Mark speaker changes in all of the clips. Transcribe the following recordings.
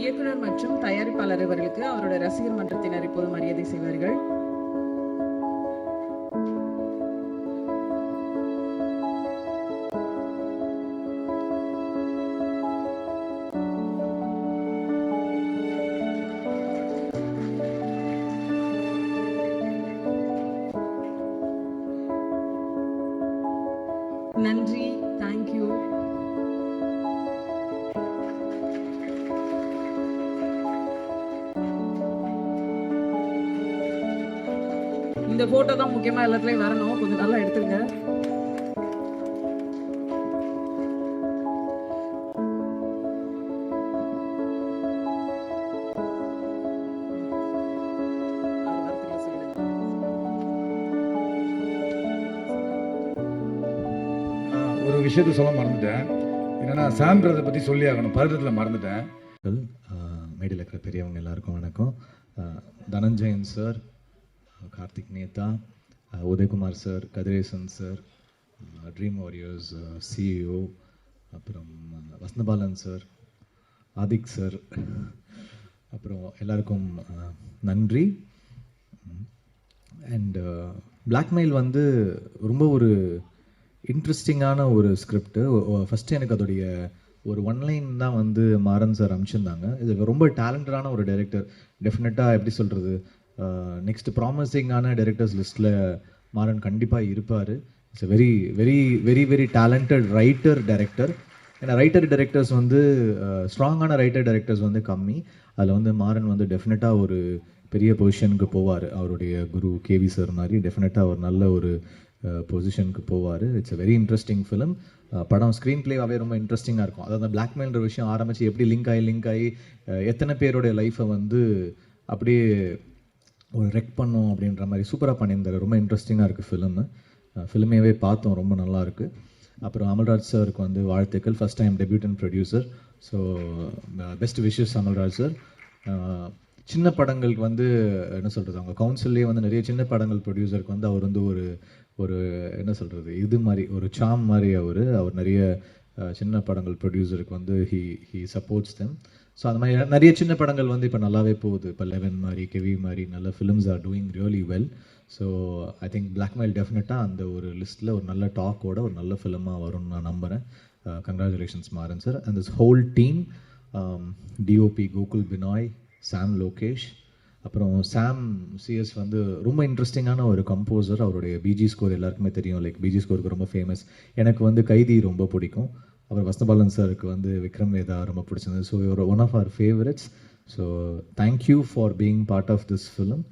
Speaker 1: இயக்குனர் மற்றும் தயாரிப்பாளர் அவர்களுக்கு அவருடைய ரசிகர் மன்றத்தினர் இப்போது மரியாதை செய்வார்கள். நன்றி, தேங்க்யூ. இந்த போட்டோ தான் முக்கியமா எல்லாத்துலயும் வரணும், கொஞ்சம் நல்லா எடுத்துருங்க.
Speaker 2: ஒரு விஷயத்த சொல்ல மறந்துட்டேன். என்னன்னா சாம் பிரதர் பற்றி சொல்லி ஆகணும், பதட்டத்தில் மறந்துட்டேன்.
Speaker 3: மேடையில் இருக்கிற பெரியவங்க எல்லாருக்கும் வணக்கம். Dhananjayan sir, Karthik Netha, Udhayakumar sir, Kathiresan sir, dream warriors CEO, அப்புறம் வசந்தபாலன் சார், ஆதிக் சார், அப்புறம் எல்லாருக்கும் நன்றி. அண்ட் பிளாக்மெயில் வந்து ரொம்ப ஒரு இன்ட்ரெஸ்டிங்கான ஒரு ஸ்கிரிப்டு. ஃபஸ்ட்டு எனக்கு அதோடைய ஒரு ஒன்லைன் தான் வந்து மாறன் சார் அனுப்பிச்சிருந்தாங்க. இது ரொம்ப டேலண்டடான ஒரு டைரக்டர். டெஃபினட்டாக எப்படி சொல்கிறது, நெக்ஸ்ட் ப்ராமிசிங்கான டைரக்டர்ஸ் லிஸ்ட்டில் மாறன் கண்டிப்பாக இருப்பார். It's very very very very talented writer director. ஏன்னா ரைட்டர் டைரக்டர்ஸ் வந்து ஸ்ட்ராங்கான ரைட்டர் டைரக்டர்ஸ் வந்து கம்மி. அதில் வந்து மாறன் வந்து டெஃபினட்டாக ஒரு பெரிய பொசிஷனுக்கு போவார். அவருடைய குரு கேவி சார் மாதிரி டெஃபினட்டாக ஒரு நல்ல ஒரு பொசிஷனுக்கு போவார். It's a very interesting film. படம் ஸ்க்ரீன் பிளேவாகவே ரொம்ப இன்ட்ரெஸ்டிங்காக இருக்கும். அதாவது பிளாக்மெயில்ன்ற விஷயம் ஆரம்பித்து எப்படி லிங்க் ஆகி எத்தனை பேருடைய லைஃப்பை வந்து அப்படியே ஒரு ரெக் பண்ணோம் அப்படின்ற மாதிரி சூப்பராக பண்ணியிருந்தார். ரொம்ப இன்ட்ரெஸ்டிங்காக இருக்குது ஃபிலிமேவே பார்த்தோம், ரொம்ப நல்லாயிருக்கு. அப்புறம் அமல்ராஜ் சாருக்கு வந்து வாழ்த்துக்கள், first time debutant producer. So best wishes Amalraj sir. சின்ன படங்களுக்கு வந்து என்ன சொல்கிறது, அவங்க கவுன்சில்லே வந்து நிறைய சின்ன படங்கள் ப்ரொடியூசருக்கு வந்து அவர் வந்து ஒரு என்ன சொல்கிறது, இது மாதிரி ஒரு சாம் மாதிரி அவர் நிறைய சின்ன படங்கள் ப்ரொடியூசருக்கு வந்து ஹி சப்போர்ட்ஸ் தெம். ஸோ அந்த மாதிரி நிறைய சின்ன படங்கள் வந்து இப்போ நல்லாவே போகுது. இப்போ 11 மாதிரி, கெவி மாதிரி நல்ல films are doing really well. So I think blackmail டெஃபினட்டாக அந்த ஒரு லிஸ்ட்டில் ஒரு நல்ல டாக்கோட ஒரு நல்ல ஃபிலிமாக வரும்னு நான் நம்புகிறேன். Congratulations Maran sir and this whole team. DOP Gokul Benoy, Sam Lokesh, அப்புறம் சாம் சிஎஸ் வந்து ரொம்ப இன்ட்ரெஸ்டிங்கான ஒரு கம்போசர். அவருடைய பிஜி ஸ்கோர் எல்லாருக்குமே தெரியும், லைக் பிஜி ஸ்கோருக்கு ரொம்ப ஃபேமஸ். எனக்கு வந்து கைதி ரொம்ப பிடிக்கும். அப்புறம் வசந்தபாலன் சாருக்கு வந்து விக்ரம் வேதா ரொம்ப பிடிச்சிருந்தது. ஸோ ஒரு one of our favourites. So thank you for being part of this film.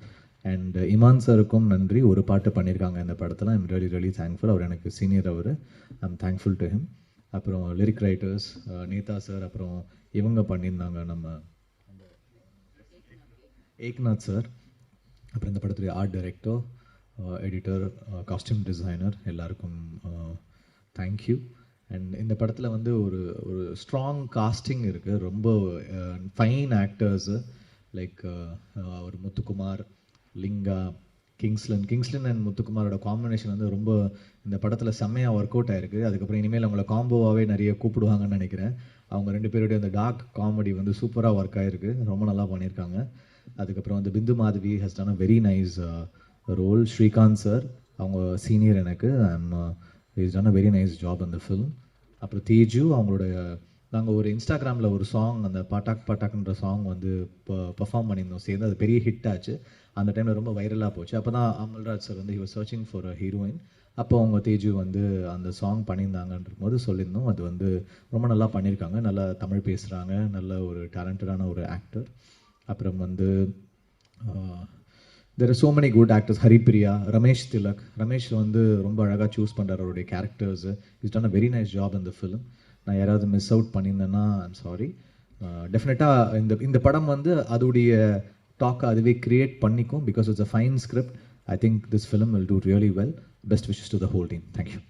Speaker 3: And Imman சாருக்கும் நன்றி, ஒரு பாட்டு பண்ணியிருக்காங்க இந்த படத்தில். I'm really really thankful. அவர் எனக்கு senior, I'm thankful to him. அப்புறம் லிரிக் ரைட்டர்ஸ் நேதா சார், அப்புறம் இவங்க பண்ணியிருந்தாங்க நம்ம ஏக்நாத் சார், அப்புறம் இந்த படத்துடைய art director, editor, costume designer, எல்லாருக்கும் தேங்க்யூ. அண்ட் இந்த படத்தில் வந்து ஒரு ஸ்ட்ராங் காஸ்டிங் இருக்குது. ரொம்ப ஃபைன் ஆக்டர்ஸு லைக் ஒரு முத்துக்குமார், லிங்கா, கிங்ஸ்லன் அண்ட் முத்துக்குமாரோட காம்பினேஷன் வந்து ரொம்ப இந்த படத்தில் செம்மையாக ஒர்க் அவுட் ஆகிருக்கு. அதுக்கப்புறம் இனிமேல் அவங்கள காம்போவாகவே நிறைய கூப்பிடுவாங்கன்னு நினைக்கிறேன். அவங்க ரெண்டு பேருடைய அந்த டார்க் காமெடி வந்து சூப்பராக ஒர்க் ஆகிருக்கு, ரொம்ப நல்லா பண்ணியிருக்காங்க. அதுக்கப்புறம் வந்து Bindu Madhavi has done a very nice role. Srikanth sir அவங்க சீனியர் எனக்கு, is done a very nice job அந்த ஃபிலிம். அப்புறம் தேஜு அவங்களுடைய, நாங்கள் ஒரு இன்ஸ்டாகிராமில் ஒரு சாங், அந்த பாட்டாக்ன்ற சாங் வந்து பர்ஃபார்ம் பண்ணியிருந்தோம் சேர்ந்து. அது பெரிய ஹிட் ஆச்சு. அந்த டைமில் ரொம்ப வைரலாக போச்சு. அப்போ தான் அமல்ராஜ் சார் வந்து he was searching for a heroine. அப்போ அவங்க தேஜு வந்து அந்த சாங் பண்ணியிருந்தாங்கன்ற போது சொல்லியிருந்தோம். அது வந்து ரொம்ப நல்லா பண்ணியிருக்காங்க, நல்லா தமிழ் பேசுகிறாங்க, நல்ல ஒரு டேலண்டடான ஒரு ஆக்டர். அப்புறம் வந்து there are so many good actors. Haripriya, Ramesh Tilak. Ramesh வந்து ரொம்ப அழகாக சூஸ் பண்ணுறாரு அவருடைய characters. Is done a very nice job இந்த ஃபிலிம். நான் யாராவது மிஸ் அவுட் பண்ணியிருந்தேன்னா ஐம் சாரி. டெஃபினட்டாக இந்த படம் வந்து அதோடைய டாக்கை அதுவே கிரியேட் பண்ணிக்கும். Because it's a fine script. I think this film will do really well. Best wishes to the whole team. Thank you.